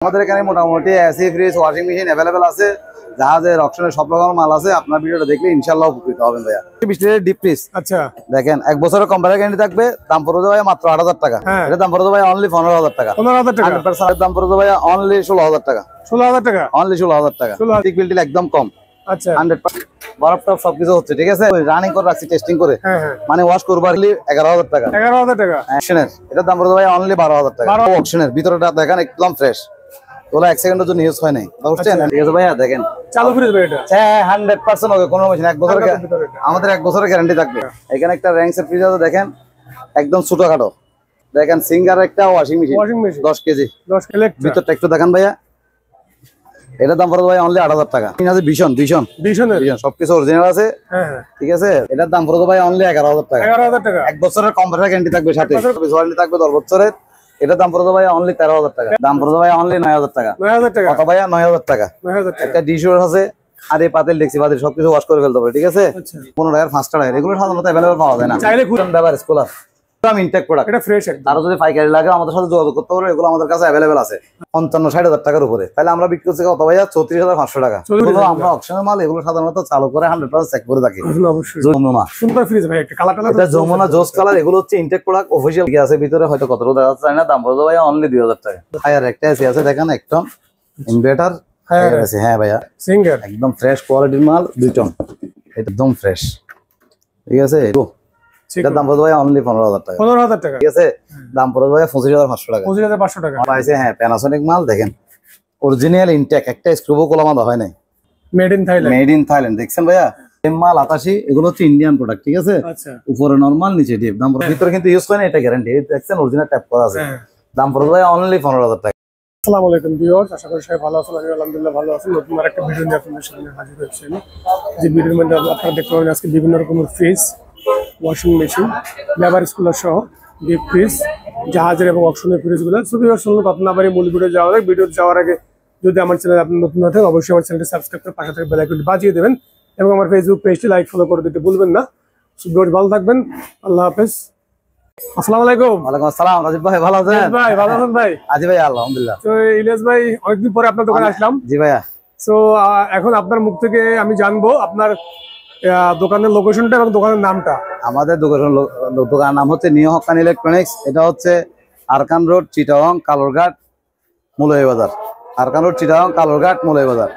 আমাদের এখানে মোটামুটি AC fridge washing machine available আছে, জাহাজের অপশনে সব রকমের মাল আছে। আপনার ভিডিওটা দেখলে ইনশাআল্লাহ উপকৃত হবেন ভাইয়া। 20 লিটার ডিপ ফ্রিজ, আচ্ছা দেখেন 1 বছরের কম্পারের গ্যারান্টি থাকবে। দাম পড়বে ভাই মাত্র 8000 টাকা। এটা দাম পড়বে ভাই অনলি 15000 টাকা। 15000 টাকা 100% দাম পড়বে ভাই অনলি 16000 টাকা। 16000 টাকা অনলি 16000 টাকা। টিক বিল একদম কম। আচ্ছা 100% বরফ টপ সবকিছু হচ্ছে, ঠিক আছে। রানিং করে রাখছি, টেস্টিং করে। হ্যাঁ হ্যাঁ মানে ওয়াশ করবার হলে 11000 টাকা। 11000 টাকা অপশনের এটা দাম পড়বে ভাই অনলি 12000 টাকা। অপশনের ভিতরটা দেখেন একদম ফ্রেশ, ওলা 1 সেকেন্ডের জন্য ইউজ হয় নাই, বুঝছেন? ঠিক আছে ভাইয়া, দেখেন চালু ফ্রিজ ভাই এটা। হ্যাঁ 100% হবে, কোনো মেশিন 1 বছরের আমাদের 1 বছরের গ্যারান্টি থাকবে। এখানে একটা র্যাঙ্কসের ফ্রিজ আছে, দেখেন একদম ছোটখাটো। দেখেন সিঙ্গার একটা ওয়াশিং মেশিন 10 কেজি 10 ইলেকট্রিক। ভিতরটা একটু দেখেন ভাইয়া, এটা দাম পড়বে ভাই অনলি 8000 টাকা। আছে ভীষণ সবকিছু অরিজিনাল আছে। হ্যাঁ হ্যাঁ ঠিক আছে, এটার দাম পড়বে ভাই অনলি 11000 টাকা। 11000 টাকা 1 বছরের কম্পিউটার গ্যারান্টি থাকবে, সাথে ওয়ারেন্টি থাকবে 10 বছরের। এটা দাম পড়বে ভাই অনলি 13000 টাকা। দাম পড়বে ভাই অনলি 9000 টাকা। 9000 টাকা কত ভাইয়া? 9000 টাকা। 9000 টাকা। একটা ডিশ আছে, আর এই পাতিল দেখছি পাতিল সবকিছু ওয়াশ করে ফেলতে হবে, ঠিক আছে। 15 টাকার 5টা টাকা, এগুলো সাধারণত अवेलेबल পাওয়া যায় না। চাইলে খুব ব্যবহার স্কলার একদম ইনটেক প্রোডাক্ট, এটা ফ্রেশ একদম। আর যদি পাইকারি লাগে আমাদের সাথে যোগাযোগ করতে পারো, এগুলো আমাদের কাছে अवेलेबल আছে 55-60000 টাকার উপরে। তাহলে আমরা বিক্রি করছি কত ভাইয়া? 34500 টাকা। এগুলো আমরা অপশনাল মাল, এগুলো সাধারণত চালু করে 100% চেক করে থাকি। অবশ্যই যমুনা সুন্দর ফ্রিজ ভাই, একটা কালার এটা যমুনা জোস কালার। এগুলো হচ্ছে ইনটেক প্রোডাক্ট, অফিশিয়াল কি আছে ভিতরে হয়তো কতটা দেখা যাচ্ছে না। দাম পড়বে ভাইয়া অনলি 2000 টাকা। হায়ার একটা এসি আছে, দেখেন একটা ইনভার্টার আছে। হ্যাঁ ভাইয়া, সিঙ্গার একদম ফ্রেশ কোয়ালিটির মাল, 2 টন একদম ফ্রেশ, ঠিক আছে। এটার দাম পড়বে ভাই অনলি 15000 টাকা। 15000 টাকা ঠিক আছে, দাম পড়বে ভাই 25500 টাকা। 25500 টাকা পাইছে। হ্যাঁ প্যানাসোনিক মাল, দেখেন অরিজিনাল ইনটেক, একটা স্ক্রুও কোলামাদা হয় নাই। Made in Thailand. Made in Thailand, দেখছেন ভাইয়া। সেম মাল 88, এগুলো হচ্ছে ইন্ডিয়ান প্রোডাক্ট, ঠিক আছে। আচ্ছা উপরে নরমাল, নিচে ডিপ। দাম পড়বে ভিতরে কিন্তু ইউজ করে না, এটা গ্যারান্টি। দেখছেন অরিজিনাল ট্যাপ করা আছে। দাম পড়বে ভাই অনলি 15000 টাকা। আসসালামু আলাইকুম ভিউয়ার্স, আশা করি সবাই ভালো আছেন। আমি আলহামদুলিল্লাহ ভালো আছি। নতুন আরেকটা ভিডিও নিয়ে আপনাদের সামনে হাজির হয়েছি আমি। যে ভিডিওর মধ্যে আপনারা দেখতে পাবেন আজকে বিভিন্ন রকমের ফ্রিজ, ওয়াশিং মেশিন, লেবার স্কুলার সহ ডিপ ফ্রিজ, জাহাজের এবং অকশনের ফ্রিজগুলো। সো ভিউয়ার্স, শুনুন কথা না বাড়িয়ে মূল ভিডিও যাওয়ার আগে, ভিডিও যাওয়ার আগে যদি আমার চ্যানেল আপনি নতুন হন অবশ্যই আমার চ্যানেলটি সাবস্ক্রাইব করে পাশে থেকে বেল আইকনটি বাজিয়ে দেবেন এবং আমার ফেসবুক পেজটি লাইক ফলো করে দিতে ভুলবেন না। সো ভিউয়ার্স, ভালো থাকবেন, আল্লাহ হাফেজ। আসসালামু আলাইকুম। ওয়ালাইকুম আসসালাম। রাজীব ভাই ভালো আছেন? ভাই ভালো আছেন ভাই? আজি ভাই আলহামদুলিল্লাহ। তো ইলিয়াস ভাই, অনেকদিন পরে আপনার দোকানে আসলাম। জি ভাইয়া। সো এখন আপনার মুখ থেকে আমি জানবো আপনার দোকানের লোকেশনটা এবং দোকানের নামটা। আমাদের দোকানের নাম হচ্ছে নিউ হকান ইলেকট্রনিক্স। এটা হচ্ছে Arakan road, Chittagong, Kalurghat, Moulvibazar. Arakan road, Chittagong, Kalurghat, Moulvibazar.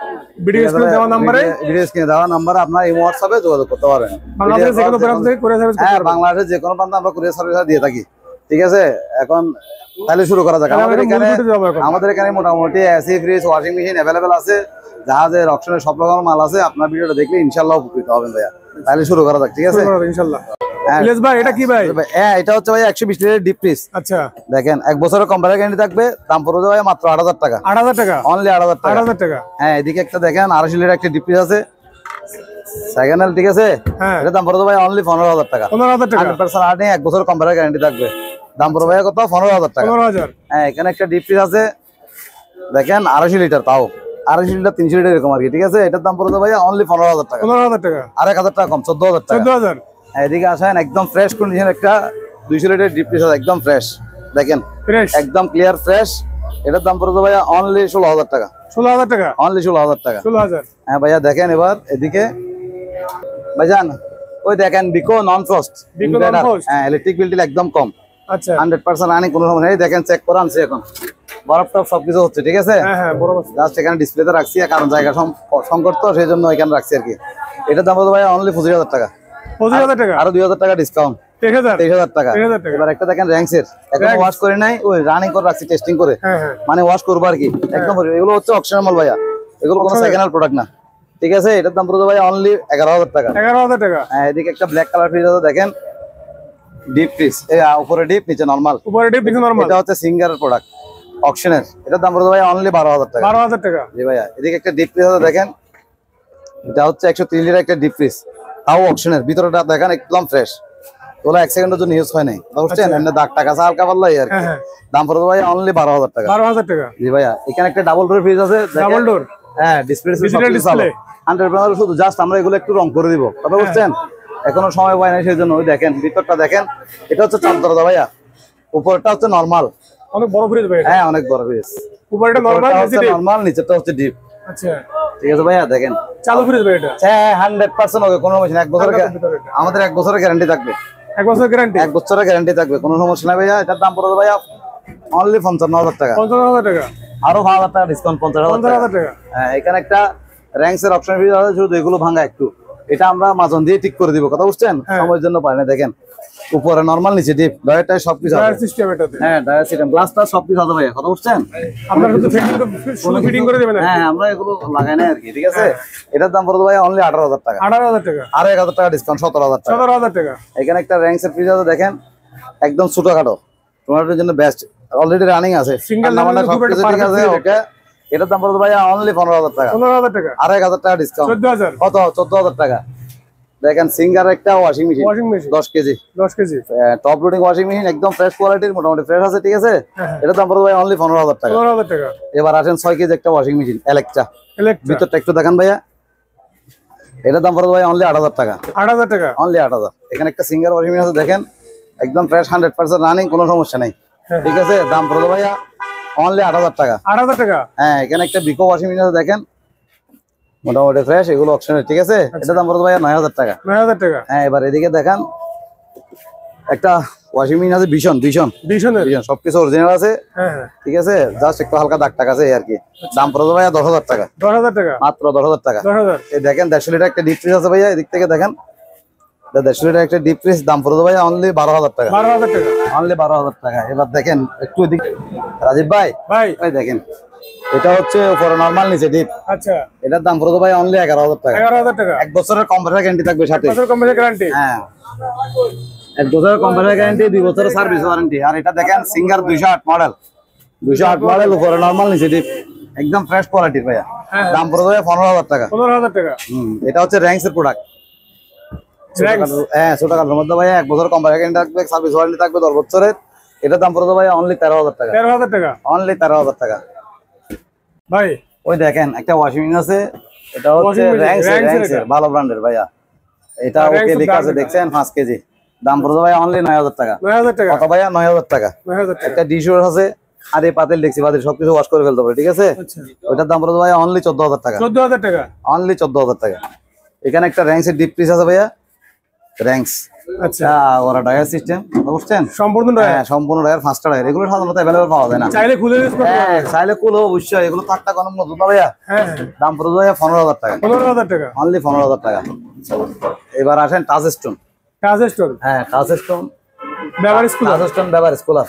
Video স্ক্রিনে দেওয়া নাম্বারে আপনার এই হোয়াটসঅ্যাপে যোগাযোগ করতে পারেন। বাংলাদেশের যে কোনো প্রান্ত থেকে কুরিয়ার সার্ভিস। হ্যাঁ, বাংলাদেশের যে কোনো প্রান্তে আমরা কুরিয়ার সার্ভিস দিয়ে থাকি, ঠিক আছে। এখন তাহলে শুরু করা যাক। আমাদের এখানে মোটামুটি AC fridge washing machine available আছে, জাহাজের অপশনে সব রকমের মাল আছে। আপনার ভিডিওটা দেখলে ইনশাআল্লাহ উপকৃত হবেন ভাইয়া। তাহলে শুরু করা যাক, ঠিক আছে ইনশাআল্লাহ। ইলিয়াস ভাই, এটা কি ভাই? হ্যাঁ, এটা হচ্ছে ভাই 120 লিটার ডিপ ফ্রিজ। আচ্ছা, দেখেন 1 বছরের কম্পিউটার গ্যারান্টি থাকবে। দাম পড়বে ভাই মাত্র 8000 টাকা। 8000 টাকা অনলি 8000 টাকা। 8000 টাকা। হ্যাঁ, এদিকে একটা দেখেন 80 লিটার একটা ডিপ ফ্রিজ আছে, সেকেন্ড হ্যান্ড, ঠিক আছে। এটা দাম পড়বে ভাই অনলি 15000 টাকা। 15000 টাকা 100% আর্নিং, 1 বছরের কম্পিউটার গ্যারান্টি থাকবে। দাম পড়বে ভাই কত? 15000 টাকা। 15000। হ্যাঁ, এখানে একটা ডিপ ফ্রিজ আছে, দেখেন 280 লিটার, তাও 280 লিটার 300 লিটার এরকম আর কি, ঠিক আছে। এটার দাম পড়বে ভাই অনলি 15000 টাকা। 15000 টাকা আর 1000 টাকা কম, 14000 টাকা। 14000। হ্যাঁ, এদিকে আসেন, একদম ফ্রেশ কন্ডিশন একটা 200 লিটার ডিপ ফ্রিজ আছে, একদম ফ্রেশ, দেখেন ফ্রেশ, একদম ক্লিয়ার ফ্রেশ। এটার দাম পড়বে ভাই অনলি 16000 টাকা। 16000 টাকা। অনলি 16000 টাকা। 16000। হ্যাঁ ভাইয়া, দেখেন এবার এদিকে ভাইজান, ওই দেখেন বিকো নন ফ্রস্ট। হ্যাঁ, ইলেকট্রিক বিল একদম কম। আচ্ছা, 100% আনি, কোনো সমস্যা নেই। দেখেন চেক করে আনছি, এখন বরফ টপ সবকিছু হচ্ছে, ঠিক আছে। হ্যাঁ হ্যাঁ, বরাবর জাস্ট এখানে ডিসপ্লেতে রাখছি, কারণ জায়গা সংকট তো, সেই জন্য এখানে রাখছি আর কি। এটার দাম পড়বে ভাই অনলি 25000 টাকা। 25000 টাকা। আরো 2000 টাকা ডিসকাউন্ট, 23000 টাকা। 23000 টাকা। এবার একটা দেখেন র্যাঙ্কসের, এখন ওয়াশ করে নাই, ওই রানিং করে রাখছি, টেস্টিং করে। হ্যাঁ হ্যাঁ, মানে ওয়াশ করবো আর কি, একদম। এগুলো হচ্ছে অপশনাল মাল ভাইয়া, এগুলো কোনো সেকেন্ড হ্যান্ড প্রোডাক্ট না, ঠিক আছে। এটার দাম পড়বে ভাই অনলি 11000 টাকা। 11000 টাকা। হ্যাঁ, এদিকে একটা ব্ল্যাক কালার ফ্রিজ আছে, দেখেন ডিপ ফ্রিজ, উপরে ডিপ, নিচে নরমাল। উপরে ডিপ, নিচে নরমাল। এটা হচ্ছে সিঙ্গারের প্রোডাক্ট, অকশনের। এটার দাম পড়বে ভাই অনলি 12000 টাকা। 12000 টাকা। জি ভাইয়া। এদিকে একটা ডিপ ফ্রিজ আছে, দেখেন এটা হচ্ছে 130 লিটার একটা ডিপ ফ্রিজ, তাও অকশনের। ভিতরটা দেখেন একদম ফ্রেশ, ওগুলো 1 সেকেন্ডের জন্য ইউজ হয় নাই, বুঝছেন। এমনি দাগ টাকা আছে হালকা পাল্লাই আর কি। দাম পড়বে ভাই অনলি 12000 টাকা। 12000 টাকা। জি ভাইয়া। এখানে একটা ডাবল ডোর ফ্রিজ আছে, ডাবল ডোর। হ্যাঁ, ডিসপ্লে 100%। শুধু জাস্ট আমরা এগুলো একটু রং করে দিব, কথা বুঝছেন। এখনো সময় পাই নাই, সেই জন্য। ওই দেখেন ভিতরটা দেখেন, এটা হচ্ছে চার দরজা ভাইয়া, উপরটা হচ্ছে নরমাল। অনেক বড় ফ্রিজ ভাই। হ্যাঁ, অনেক বড় ফ্রিজ। উপরেটা নরমাল, নরমাল, নিচেরটা হচ্ছে ডিপ। আচ্ছা ঠিক আছে ভাইয়া, দেখেন চালু ফ্রিজ ভাই এটা? হ্যাঁ 100% হবে, কোনো সমস্যা নেই। আমাদের 1 বছরের গ্যারান্টি থাকবে। 1 বছর গ্যারান্টি? 1 বছরের গ্যারান্টি থাকবে, কোনো সমস্যা নাই ভাইয়া। এটার দাম পড়বে ভাইয়া অনলি 55,000 টাকা। 55,000 টাকা, আরো 5,000 টাকা ডিসকাউন্ট, 50,000 টাকা। হ্যাঁ, এখানে একটা র্যাঙ্কসের অপশন আছে, শুধু এগুলো ভাঙা একটু, এটা আমরা মাজন দিয়ে ঠিক করে দিব, কথা বুঝছেন? সময়ের জন্য পাই না। দেখেন উপরে নরমাল, নিচে ডিপ, ডয়ারটাই সবকিছু আছে। সিস্টেম এটাতে? হ্যাঁ, ডায়ার সিস্টেম, গ্লাসটা সবকিছু আছে ভাইয়া, কথা বুঝছেন? আপনারা শুধু ফিটিং করে দিবেন? হ্যাঁ, আমরা এগুলো লাগাই না আর কি। ঠিক আছে, এটার দাম পড়বে ভাইয়া অনলি 18,000 টাকা। 18,000 টাকা, আরো 1,000 টাকা ডিসকাউন্ট, 17,000 টাকা। 17,000 টাকা। এখানে একটা র্যাঙ্কসের ফ্রিজ আছে, দেখেন একদম ছোটখাটো, তোমাদের জন্য বেস্ট, অলরেডি রানিং আছে, সিঙ্গেল সবকিছু ঠিক আছে। ওকে, এটার দাম পড়বে ভাইয়া অনলি 15,000 টাকা। 15,000 টাকা, আরো 1,000 টাকা ডিসকাউন্ট, 14,000। কত? 14,000 টাকা। দেখেন সিঙ্গার একটা washing machine, 10 KG, 10 KG top loading washing machine, একদম ফ্রেশ কোয়ালিটির, মোটামুটি ফ্রেশ আছে। ঠিক আছে, এটার দাম পড়বে ভাই অনলি 15,000 টাকা। 15,000 টাকা। এবার আসেন 6 কেজি একটা ওয়াশিং মেশিন ইলেকট্রা, ভিতরটা একটু দেখান ভাইয়া। এটার দাম পড়বে ভাই অনলি 8,000 টাকা। 8,000 টাকা, অনলি 8,000। এখানে একটা সিঙ্গার ওয়াশিং মেশিন আছে, দেখেন একদম ফ্রেশ, 100% রানিং, কোনো সমস্যা নেই। ঠিক আছে, দাম পড়বে ভাইয়া অনলি 8,000 টাকা। 8,000 টাকা। হ্যাঁ, এখানে একটা বিকো ওয়াশিং মেশিন আছে, দেখেন মোটামুটি ফ্রেশ, এগুলো অপশনের। ঠিক আছে, এটার দাম পড়বে ভাইয়া 9,000 টাকা। 9,000 টাকা। হ্যাঁ, এবার এদিকে দেখান একটা ওয়াশিং মেশিন আছে, ভীষণ সবকিছু অরিজিনাল আছে। ঠিক আছে, জাস্ট একটু হালকা দাগ টাক আছে আর কি। দাম পড়বে ভাইয়া 10,000 টাকা। 10,000 টাকা, মাত্র 10,000 টাকা। 10,000। এই দেখেন 150 লিটার একটা ডিপ ফ্রিজ আছে ভাইয়া, এদিক থেকে দেখেন 150 লিটার একটা ডিপ ফ্রিজ, দাম পড়বে ভাইয়া অনলি 12,000 টাকা। 12,000 টাকা, অনলি 12,000 টাকা। এবার দেখেন একটু এদিক, রাজীব ভাই, ভাই দেখেন এটা হচ্ছে উপরে নরমাল, নিচে ডিপ। আচ্ছা, এটার দাম পড়বে ভাই অনলি 11,000 টাকা। 11,000 টাকা। 1 বছরের কম্পিউটার গ্যারান্টি থাকবে সাথে। 1 বছর কম্পিউটার গ্যারান্টি? হ্যাঁ, 1 বছরের কম্পিউটার গ্যারান্টি, 2 বছরের সার্ভিস ওয়ারেন্টি। আর এটা দেখেন সিঙ্গার 208 মডেল, 208 মডেল, উপরে নরমাল, নিচে ডিপ, একদম ফ্রেশ কোয়ালিটির ভাইয়া। দাম পড়বে ভাই 15,000 টাকা। 15,000 টাকা। এটা হচ্ছে র্যাঙ্কসের প্রোডাক্ট। হ্যাঁ, ছোটখাটোর মধ্যে ভাইয়া 1 বছর কম্পিউটার গ্যারান্টি থাকবে, সার্ভিস ওয়ারেন্টি থাকবে 10 বছরের। এটার দাম পড়বে ভাইয়া অনলি 13,000 টাকা। 13,000 টাকা, অনলি 13,000 টাকা। ভাই ওই দেখেন একটা ওয়াশিং মেশিন আছে, এটা হচ্ছে র্যাঙ্কসের, ভালো ব্র্যান্ডের ভাইয়া। এটা ওকে লেখা আছে, দেখছেন 5 কেজি, দাম পড়বে ভাইয়া অনলি 9,000 টাকা। 9,000 টাকা, কত ভাইয়া? 9,000 টাকা। 9,000 টাকা। একটা ডিশ আছে, আর এই পাতিল, দেখছি পাতিল, সবকিছু ওয়াশ করে ফেলতে পারে। ঠিক আছে, ওইটার দাম পড়বে ভাইয়া অনলি 14,000 টাকা। 14,000 টাকা, অনলি 14,000 টাকা। এখানে একটা র্যাঙ্কসের ডিপ ফ্রিজ আছে ভাইয়া, র্যাঙ্কস। আচ্ছা, ওরা ডায়ার সিস্টেম, বুঝছেন? সম্পূর্ণ ডায়ার? হ্যাঁ, সম্পূর্ণ ডায়ার, 5টা ডায়ার। এগুলো সাধারণত অ্যাভেলেবল পাওয়া যায় না, চাইলে খুলে ইউজ করতে হ্যাঁ, চাইলে খুলে অবশ্যই। এগুলো 8টা কলম মজুদ না ভাইয়া। হ্যাঁ, দাম পড়বে ভাইয়া 15,000 টাকা। 15,000 টাকা, অনলি 15,000 টাকা। এবার আসেন টাচ স্টোন। Touch stone? হ্যাঁ, টাচ স্টোন, ব্যবহার স্কুল, টাচ স্টোন ব্যবহার স্কুলার।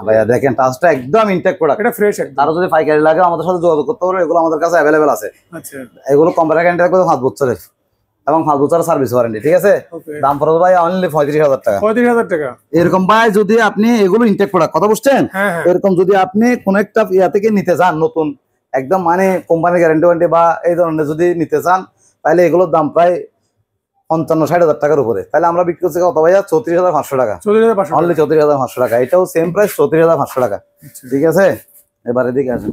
ভাইয়া দেখেন টাচটা একদম ইনটেক প্রোডাক্ট, এটা ফ্রেশ একদম। তারা যদি পাইকারি লাগে আমাদের সাথে যোগাযোগ করতে পারবে, এগুলো আমাদের কাছে অ্যাভেলেবেল আছে। আচ্ছা, এগুলো কম্পিউটার গ্যারান্টি থাকবে 5 বছরের, এবং 5 বছরের সার্ভিস ওয়ারেন্টি। ঠিক আছে, দাম পড়বে ভাই অনলি 35,000 টাকা। 35,000 টাকা। এরকম ভাই যদি আপনি এগুলো ইনটেক প্রোডাক্ট, কথা বুঝছেন? এরকম যদি আপনি কোন একটা ইয়া থেকে নিতে চান, নতুন একদম মানে কোম্পানির গ্যারান্টি ওয়ারেন্টি বা এই ধরনের যদি নিতে চান, তাহলে এগুলোর দাম প্রায় 55-60,000 টাকার উপরে। তাহলে আমরা বিক্রি করছি কত ভাইয়া? 34,500 টাকা। অনলি 34,500 টাকা। এটাও সেম প্রাইস, 34,500 টাকা। ঠিক আছে, এবার এদিকে আসেন,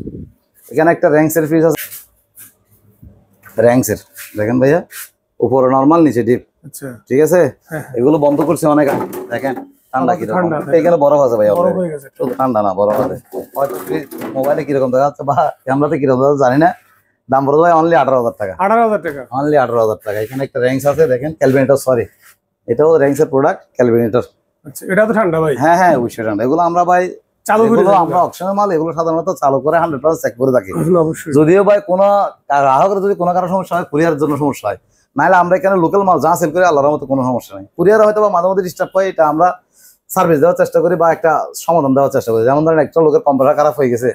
এখানে একটা র্যাঙ্কসের ফ্রিজ আছে, র্যাঙ্কসের, দেখেন ভাইয়া উপরে নরমাল, নিচে ডিপ। আচ্ছা, ঠিক আছে, এগুলো বন্ধ করছে অনেক আগে। দেখেন ঠান্ডা কিরকম, এখানে বরফ আছে ভাইয়া, শুধু ঠান্ডা না, বরফ আছে। হয়তো মোবাইলে কিরকম দেখা যাচ্ছে বা ক্যামেরাতে কিরকম দেখা যাচ্ছে জানি না। দাম পড়বে ভাই অনলি 18,000 টাকা। 18,000 টাকা, অনলি 18,000 টাকা। এখানে একটা র্যাঙ্কস আছে, দেখেন ক্যালভিনেটর, সরি এটাও র্যাঙ্কসের প্রোডাক্ট, ক্যালভিনেটর। আচ্ছা, এটা তো ঠান্ডা ভাই? হ্যাঁ হ্যাঁ, অবশ্যই ঠান্ডা। এগুলো আমরা ভাই চালু করে, আমরা অপশনাল মাল, এগুলো সাধারণত চালু করে 100% চেক করে থাকি। অবশ্যই, যদিও ভাই কোনো গ্রাহকের যদি কোনো কারো সমস্যা হয়, কুরিয়ারের জন্য সমস্যা হয়, নাহলে আমরা এখানে লোকাল মাল যা সেল করি আল্লাহর মতো কোনো সমস্যা নেই। কুরিয়ার হয়তো বা মাঝে মধ্যে ডিস্টার্ব হয়, এটা আমরা সার্ভিস দেওয়ার চেষ্টা করি বা একটা সমাধান দেওয়ার চেষ্টা করি। যেমন ধরেন একটা লোকের কম্পিউটার খারাপ হয়ে গেছে,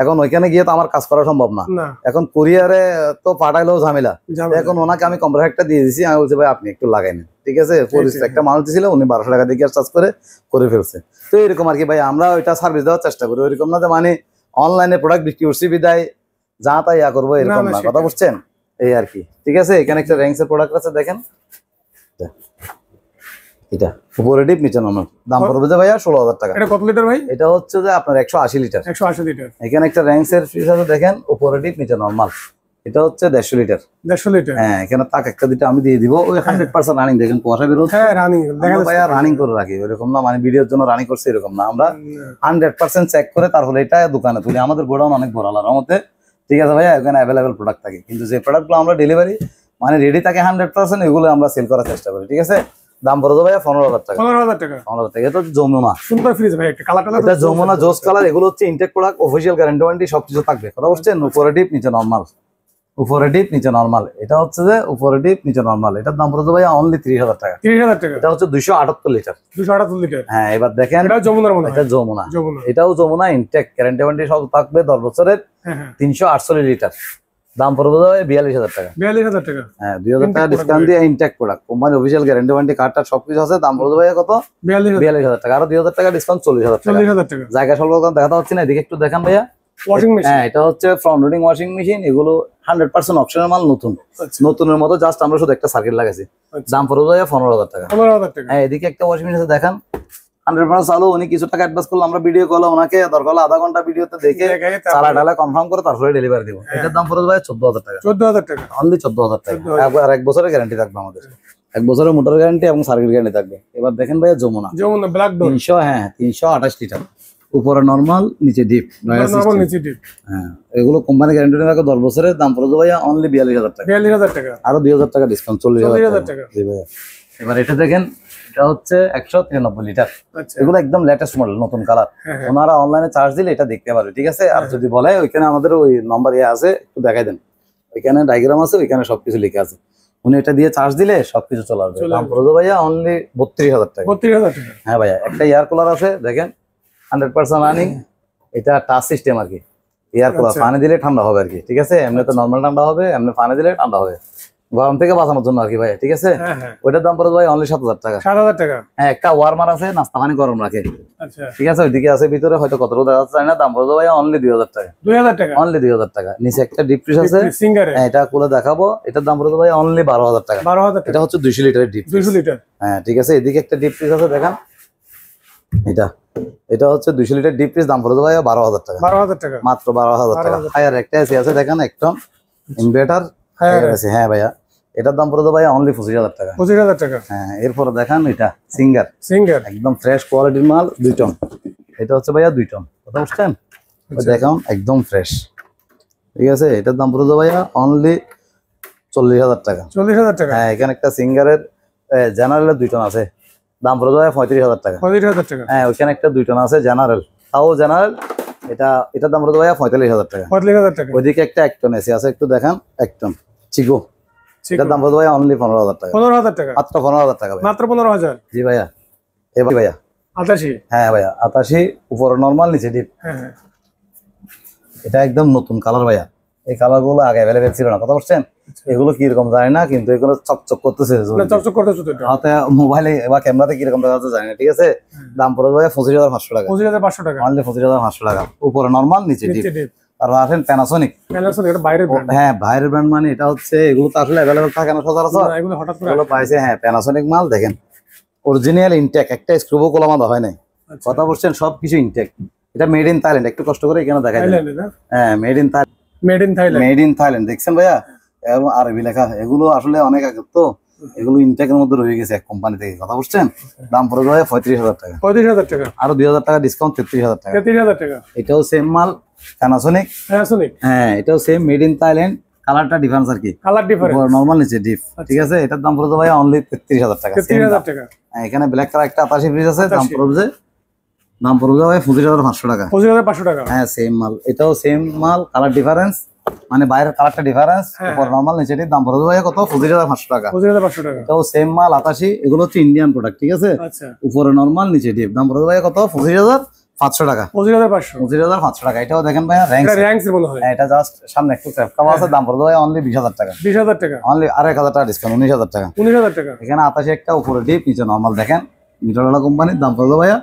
এখন ওইখানে গিয়ে তো আমার কাজ করা সম্ভব না। এখন কুরিয়ারে তো পাঠাইলেও ঝামেলা। এখন ওনাকে আমি কম্পিউটার একটা দিয়ে দিছি, আমি বলছি ভাই আপনি একটু লাগাই নেন। ঠিক আছে, একটা মানুষ দিয়েছিল, উনি 1200 টাকা দিয়ে চার্জ করে ফেলছে। তো এরকম আর কি ভাই, আমরা ওইটা সার্ভিস দেওয়ার চেষ্টা করি। ওইরকম না যে মানে অনলাইনে প্রোডাক্ট বিক্রি করছি বিদায় যা তাই ইয়া করবো, এরকম না, কথা বুঝছেন? এই আর কি। ঠিক আছে, এখানে একটা র্যাঙ্কসের প্রোডাক্ট আছে, দেখেন এটা উপরে ডিপ, নিচে নরমাল। দাম পড়বে যে ভাইয়া 16,000 টাকা। এটা কত লিটার ভাই? এটা হচ্ছে যে আপনার 180 লিটার। 180 লিটার। এখানে একটা র্যাঙ্কসের ফ্রিজ আছে, দেখেন উপরে ডিপ, নিচে নরমাল। এটা হচ্ছে 150 লিটার। 150 লিটার। হ্যাঁ, এখানে তাক একটা দুটো আমি দিয়ে দিব। ওই 100% রানিং, দেখেন কুয়াশা বের হচ্ছে। হ্যাঁ রানিং দেখা আমরা ভাইয়া রানিং করে রাখি, এরকম না মানে ভিডিওর জন্য রানিং করছে এরকম না। আমরা 100% চেক করে তারপরে এটা দোকানে তুলি। আমাদের গোডাউন অনেক বড়, আল্লাহর রহমতে, ঠিক আছে ভাইয়া, এখানে অ্যাভেলেবেল প্রোডাক্ট থাকে। কিন্তু যে প্রোডাক্টগুলো আমরা ডেলিভারি মানে রেডি থাকে 100%, এগুলো আমরা সেল করার চেষ্টা করি, ঠিক আছে। দাম পড়ে ভাইয়া 15,000 টাকা। 15,000 টাকা। 15,000 টাকা। এটা যমুনা সুন্দর ফ্রিজ ভাই, একটা কালার এটা যমুনা জোস কালার। এগুলো হচ্ছে Intech product, official guarantee warranty সবকিছু থাকবে। কথা বলছেন, উপরে ডিপ নিচে নরমাল, উপরে ডিপ নিচে নরমাল। এটা হচ্ছে যে উপরে ডিপ নিচে নরমাল। এটার দাম পড়ে ভাইয়া অনলি 30,000 টাকা। 30,000 টাকা। এটা হচ্ছে 278 লিটার। 278 লিটার। হ্যাঁ, এবার দেখেন এটা যমুনার মনে হয়। এটা যমুনা। যমুনা। এটাও যমুনা ইনটেক, গ্যারান্টি ওয়ারেন্টি সব থাকবে 10 বছরের। হ্যাঁ হ্যাঁ। 348 লিটার। দাম পড়বে ভাই 42,000 টাকা। 42,000 টাকা। হ্যাঁ, 2,000 টাকা ডিসকাউন্ট দিয়ে Intech product, company official guarantee warranty কার্ডটা সবকিছু আছে। দাম পড়বে ভাই কত? 42,000 টাকা। আর 2,000 টাকা ডিসকাউন্ট 40,000 টাকা। 40,000 টাকা। জায়গা স্বল্প দেখাতে হচ্ছে না, এদিকে একটু দেখান ভাইয়া। Washing machine. হ্যাঁ, এটা হচ্ছে ফ্রন্ট লোডিং ওয়াশিং মেশিন। এগুলো 100% অপশনাল মাল, নতুন। নতুনের মতো জাস্ট আমরা শুধু একটা সার্কিট লাগাইছি। দাম পড়বে ভাইয়া 15,000 টাকা। 15,000 টাকা। হ্যাঁ, এদিকে একটা ওয়াশিং মেশিন আছে দেখান, 100% চালু। উনি কিছু টাকা অ্যাডভান্স করলে আমরা ভিডিও কল ওনাকে দরকার হলে আধা ঘন্টা ভিডিওতে দেখে চালা ডালা কনফার্ম করে তারপরে ডেলিভারি দিব। এটার দাম পড়বে ভাই 14,000 টাকা। 14,000 টাকা। অনলি 14,000 টাকা। আর 1 বছরের গ্যারান্টি থাকবে আমাদের, 1 বছরের মোটর গ্যারান্টি এবং সার্কিট গ্যারান্টি থাকবে। এবার দেখেন ভাইয়া যমুনা। যমুনা ব্ল্যাক ডোর। 328 লিটার, উপরে নরমাল নিচে ডিপ। নরমাল নিচে ডিপ। হ্যাঁ, এগুলো কোম্পানি গ্যারান্টি রাখে 10 বছরের। দাম পড়বে ভাইয়া অনলি 42,000 টাকা। 42,000 টাকা। আরো 2,000 টাকা ডিসকাউন্ট, 40,000 টাকা। জি ভাইয়া। এবার এটা দেখেন, এটা হচ্ছে 193 লিটার। আচ্ছা। এগুলো একদম লেটেস্ট মডেল, নতুন কালার। হ্যাঁ, হ্যাঁ। ওনারা অনলাইনে চার্জ দিলে এটা দেখতে পারবে, ঠিক আছে। আর যদি বলে ওইখানে আমাদের ওই নাম্বার আছে, একটু দেখাই দেন। ওইখানে ডায়াগ্রাম আছে, ওইখানে সবকিছু লিখে আছে। উনি এটা দিয়ে চার্জ দিলে সবকিছু চলে আসবে। দাম পড়বে ভাইয়া অনলি 32,000 টাকা। 32,000 টাকা। হ্যাঁ ভাইয়া, একটা এয়ার কুলার আছে দেখেন, 100% রানিং। এটা টাচ সিস্টেম আর কি, এয়ার কুলার। পানি দিলে ঠান্ডা হবে আর কি, ঠিক আছে। এমনি তো নর্মাল ঠান্ডা হবে, এমনি পানি দিলে ঠান্ডা হবে, গরম থেকে বাঁচানোর জন্য আর কি ভাই, ঠিক আছে। হ্যাঁ হ্যাঁ। ওইটার দাম পড়বে ভাই অনলি 7,000 টাকা। 7,000 টাকা। হ্যাঁ, একটা ওয়ার্মার আছে, নাস্তা পানি গরম রাখে, আচ্ছা। ঠিক আছে। ওইদিকে আছে ভিতরে, হয়তো কতটা দেখা যাচ্ছে না। দাম পড়বে ভাই অনলি 2,000 টাকা। 2,000 টাকা। অনলি 2,000 টাকা। নিচে একটা ডিপ ফ্রিজ আছে, সিঙ্গারে। হ্যাঁ, এটা খুলে দেখাবো। এটার দাম পড়বে ভাই অনলি 12,000 টাকা। 12,000 টাকা। এটা হচ্ছে 200 লিটারের ডিপ। 200 লিটার। হ্যাঁ, ঠিক আছে। এদিকে একটা ডিপ ফ্রিজ আছে দেখান, এটা হচ্ছে 200 লিটার ডিপ ফ্রিজ। দাম পড়বে ভাই 12,000 টাকা। 12,000 টাকা। মাত্র 12,000 টাকা। হায়ার একটা এসি আছে দেখেন, একদম ইনভার্টার আছে। হ্যাঁ ভাইয়া, এটার দাম পড়বে ভাই অনলি 25,000 টাকা। 25,000 টাকা। হ্যাঁ, এরপরে দেখান এটা সিঙ্গার। সিঙ্গার একদম ফ্রেশ কোয়ালিটির মাল, 2 টন। এটা হচ্ছে ভাইয়া 2 টন, কথা বুঝছেন। দেখান একদম ফ্রেশ, ঠিক আছে। এটার দাম পড়বে ভাইয়া অনলি 40,000 টাকা। 40,000 টাকা। হ্যাঁ, এখানে একটা সিঙ্গারের জেনারেলের 2 টন আছে। দাম পড়বে ভাইয়া 35,000 টাকা। 35,000 টাকা। হ্যাঁ, ওইখানে একটা 2 টন আছে জেনারেল, তাও জেনারেল। এটার দাম পড়বে ভাইয়া 45,000 টাকা। 45,000 টাকা। ওইদিকে একটা 1 টন এসি আছে, একটু দেখান। 1 টন চিকো, এটার দাম পড়বে ভাইয়া অনলি 15,000 টাকা। 15,000 টাকা। মাত্র 15,000 টাকা ভাই। মাত্র 15,000। জি ভাইয়া। এবার ভাইয়া 88। হ্যাঁ ভাইয়া, 88, উপরে নরমাল নিচে ডিপ। হ্যাঁ হ্যাঁ। এটা একদম নতুন কালার ভাইয়া। এই কালার গুলো আগে অ্যাভেলেবেল ছিল না, কথা বলছেন। এগুলো কিরকম জানি না, কিন্তু এগুলো চকচক করতেছে। না চকচক করতেছে তো এটা। হাতে মোবাইলে বা ক্যামেরাতে কিরকম দেখা যাচ্ছে জানি না, ঠিক আছে। দাম পড়বে ভাইয়া 25,500 টাকা। 25,500 টাকা। অনলি 25,500 টাকা। উপরে নরমাল নিচে ডিপ। আর আসেন প্যানাসোনিক। প্যানাসোনিক এটা বাইরের ব্র্যান্ড। হ্যাঁ, বাইরের ব্র্যান্ড মানে এটা হচ্ছে, এগুলো তো আসলে অ্যাভেলেবেল থাকে না সচরাচর। না এগুলো হঠাৎ করে এগুলো পাইছে। হ্যাঁ, প্যানাসোনিক মাল দেখেন, অরিজিনাল ইনটেক, একটা স্ক্রুবও কোলামাদা হয় নাই, কথা বলছেন। সবকিছু ইনটেক। এটা মেড ইন থাইল্যান্ড, একটু কষ্ট করে এখানে দেখাই দেন। হ্যাঁ, made in Thailand. Made in Thailand. Made in Thailand দেখছেন ভাইয়া, এবং আরবি লেখা। এগুলো আসলে অনেক আগে তো, এগুলো ইনটেকের মধ্যে রয়ে গেছে এক কোম্পানি থেকে, কথা বুঝছেন। দাম পড়ে ভাইয়া 35,000 টাকা। 35,000 টাকা। আরো 2,000 টাকা ডিসকাউন্ট, 33,000 টাকা। 33,000 টাকা। এটাও সেম মাল, প্যানাসোনিক। প্যানাসোনিক। হ্যাঁ, এটাও সেম মেড ইন থাইল্যান্ড, কালারটা ডিফারেন্স আর কি, কালার ডিফারেন্স। নরমাল নিচে ডিপ, ঠিক আছে। এটার দাম পড়ে ভাইয়া অনলি 33,000 টাকা। 33,000 টাকা। হ্যাঁ, এখানে ব্ল্যাক কালার একটা 88 ফ্রিজ আছে, দাম পড়বে ভাই 25,500 টাকা। 25,500 টাকা। হ্যাঁ, সেম মাল, এটাও সেম মাল, কালার ডিফারেন্স, মানে বাইরের কালারটা ডিফারেন্স, উপর নরমাল নিচে ডিপ। দাম পড়বে ভাই কত? 25,500 টাকা। 25,500 টাকা। এটাও সেম মাল 88। এগুলো হচ্ছে ইন্ডিয়ান প্রোডাক্ট, ঠিক আছে। আচ্ছা। উপরে নরমাল নিচে ডিপ। দাম পড়বে ভাই কত? 25,500 টাকা। 25,500। 25,500 টাকা। এটাও দেখেন ভাইয়া র‍্যাঙ্কস এর মনে হয়। এটা জাস্ট সামনে একটু ক্র্যাপ কাভার আছে। দাম পড়বে ভাই অনলি 20,000 টাকা। 20,000 টাকা। অনলি আর 1,000 টাকা ডিসকাউন্ট, 19,000 টাকা। 19,000 টাকা। এখানে 88 একটা, উপরে ডিপ নিচে নরমাল দেখেন, মিটারওয়ালা কোম্পানির। দাম পড়বে ভাইয়া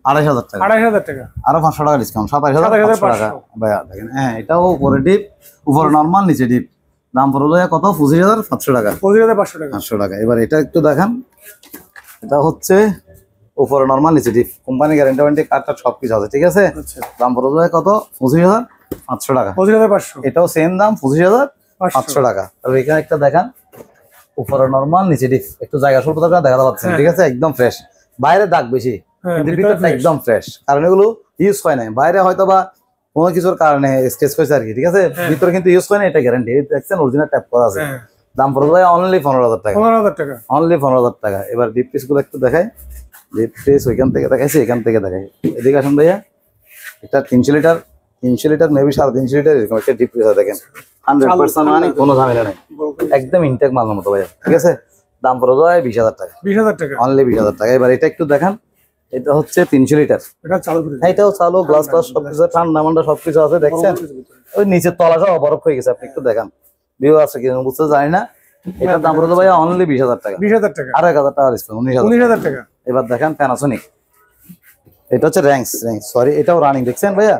2,500 টাকা। 2,500 টাকা। আরো 500 টাকা ডিসকাউন্ট, 27,500 টাকা ভাইয়া। দেখেন, হ্যাঁ, এটাও উপরে ডিপ, উপরে নরমাল নিচে ডিপ। দাম পড়বে ভাইয়া কত? 25,500 টাকা। 25,500 টাকা। 500 টাকা। এবার এটা একটু দেখান, এটা হচ্ছে উপরে নরমাল নিচে ডিপ, কোম্পানি গ্যারান্টি ওয়ারেন্টি কার্ডটা সবকিছু আছে, ঠিক আছে। আচ্ছা। দাম পড়বে ভাই কত? 25,500 টাকা। 25,500। এটাও সেম দাম, 25,000। 500 টাকা। তবে এখানে একটা দেখান, উপরে নরমাল, নিচে ডিপ, একটু জায়গা স্বল্পতা দেখা যাচ্ছে, ঠিক আছে, একদম ফ্রেশ। বাইরে দাগ বেশি, কিন্তু ভিতরটা একদম ফ্রেশ, কারণ এগুলো ইউজ হয় না। বাইরে হয়তো বা কোনো কিছুর কারণে স্কেচ হয়েছে আর কি, ঠিক আছে, ভিতরে কিন্তু ইউজ হয় না, এটা গ্যারান্টি। দেখছেন অরিজিনাল ট্যাপ করা আছে। দাম পড়বে ভাই অনলি 15,000 টাকা। 15,000 টাকা, অনলি 15,000 টাকা। এবার ডিপ পিস গুলো একটু দেখাই, ডিপ পিস ওইখান থেকে দেখাইছি, এখান থেকে দেখাই, এদিকে আসুন ভাইয়া। এটা 300 লিটার, 300 লিটার মেবি 350 লিটার এরকম একটা ডিপ পিস দেখেন, 100% মানে কোনো ঝামেলা নেই, একদম ইনটেক মালের মতো ভাইয়া, ঠিক আছে। দাম পড়বে ভাই 20,000 টাকা, 20,000 টাকা, অনলি 20,000 টাকা। এবার এটা একটু দেখান, এটা হচ্ছে 300 লিটার, এটা চালু করে দিন। এটাও চালু, গ্লাস গ্লাস সবকিছু, ঠান্ডা মান্ডা সবকিছু আছে, দেখছেন ওই নিচের তলাটাও বরফ হয়ে গেছে, আপনি একটু দেখান, ভিউ আছে কি বুঝতে জানি না। এটার দাম পড়বে ভাইয়া অনলি 20,000 টাকা, 20,000 টাকা, আর 1,000 টাকা ডিসকাউন্ট, 19,000 টাকা। এবার দেখেন প্যানাসোনিক, এটা হচ্ছে র্যাঙ্কস, সরি এটাও রানিং, দেখছেন ভাইয়া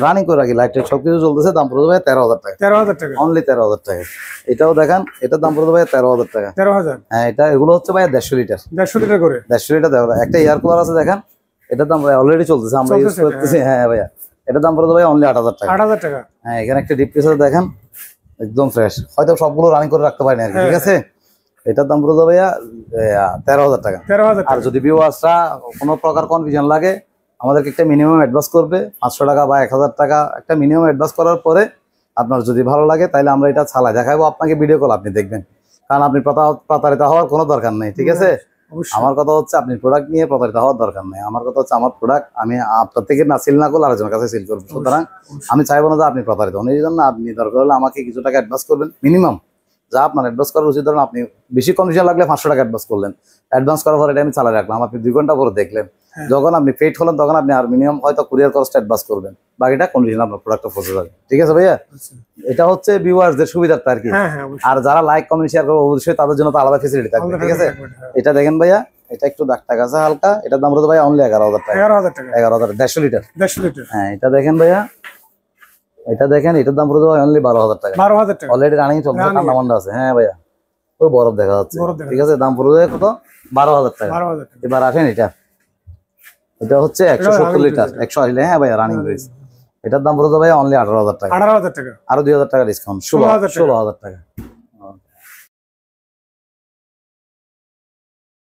রানিং করে রাখি, লাইট সবকিছু চলতেছে। দাম পড়বে ভাই 13,000 টাকা, 13,000 টাকা, অনলি 13,000 টাকা। এটাও দেখেন, এটার দাম পড়বে ভাই 13,000 টাকা, 13,000। হ্যাঁ, এটা এগুলো হচ্ছে ভাই 150 লিটার, 150 লিটার করে, 150 লিটার দেখো। একটা এয়ার কুলার আছে দেখেন, এটার দাম ভাই অলরেডি চলতেছে, আমরা ইউজ করতেছি, হ্যাঁ ভাইয়া। এটার দাম পড়বে ভাই অনলি 8,000 টাকা, 8,000 টাকা। হ্যাঁ, এখানে একটা ডিপ পিস দেখেন, একদম ফ্রেশ, হয়তো সবগুলো রানিং করে রাখতে পারি না আর কি, ঠিক আছে। এটার দাম পড়বে ভাইয়া 13,000 টাকা। 13,000 আর যদি ভিউয়ার্সরা কোনো প্রকার কনফিউশন লাগে, আমাদেরকে একটা মিনিমাম অ্যাডভান্স করবে, 500 টাকা বা 1,000 টাকা একটা মিনিমাম অ্যাডভান্স করার পরে আপনার যদি ভালো লাগে তাহলে আমরা এটা চালাই দেখাবো আপনাকে, ভিডিও কল আপনি দেখবেন, কারণ আপনি প্রতারিত হওয়ার কোনো দরকার নেই, ঠিক আছে। আমার কথা হচ্ছে আপনি প্রোডাক্ট নিয়ে প্রতারিত হওয়ার দরকার নেই, আমার কথা হচ্ছে আমার প্রোডাক্ট আমি আপনার থেকে না সিল না করলে আরেকজনের কাছে সিল করবো, সুতরাং আমি চাইবো না যে আপনি প্রতারিত হন। এই জন্য আপনি দরকার হলে আমাকে কিছু টাকা অ্যাডভান্স করবেন, মিনিমাম যা আপনার অ্যাডভান্স করার উচিত। ধরুন আপনি বেশি কনফিউশন লাগলে 500 টাকা অ্যাডভান্স করলেন, অ্যাডভান্স করার পর এটা আমি চালাই রাখলাম, আপনি 2 ঘন্টা পরে দেখলেন, যখন আপনি পেড হলেন তখন আপনি আর মিনিমাম হয়তো কুরিয়ার কস্ট অ্যাডভান্স করবেন, বাকিটা কন্ডিশন আপনার প্রোডাক্টটা পৌঁছে যাবে, ঠিক আছে ভাইয়া। এটা হচ্ছে ভিউয়ার্সদের সুবিধার্থে আর কি। আর যারা লাইক কমেন্ট শেয়ার করবে অবশ্যই তাদের জন্য তো আলাদা ফেসিলিটি থাকবে, ঠিক আছে। এটা দেখেন ভাইয়া, এটা একটু দাগ টাকা আছে হালকা, এটার দাম হচ্ছে ভাই অনলি 11,000 টাকা, 11,000 টাকা, 11,000, 150 লিটার, 150 লিটার। হ্যাঁ, এটা দেখেন ভাইয়া, এটা দেখেন, এটার দাম পড়বে অনলি 12,000 টাকা, 12,000 টাকা, অলরেডি রানিং চলছে, ঠান্ডা মান্ডা আছে, হ্যাঁ ভাইয়া, ওই বরফ দেখা যাচ্ছে, ঠিক আছে। দাম পড়বে কত? 12,000 টাকা। 12,000 টাকা। এবার আসেন এটা হচ্ছে 170 লিটার, 180, হ্যাঁ ভাইয়া রানিং রয়েছে। এটার দাম পড়বে ভাই অনলি 18,000 টাকা, 18,000 টাকা, আরো 2,000 টাকা ডিসকাউন্ট, 16,000 টাকা।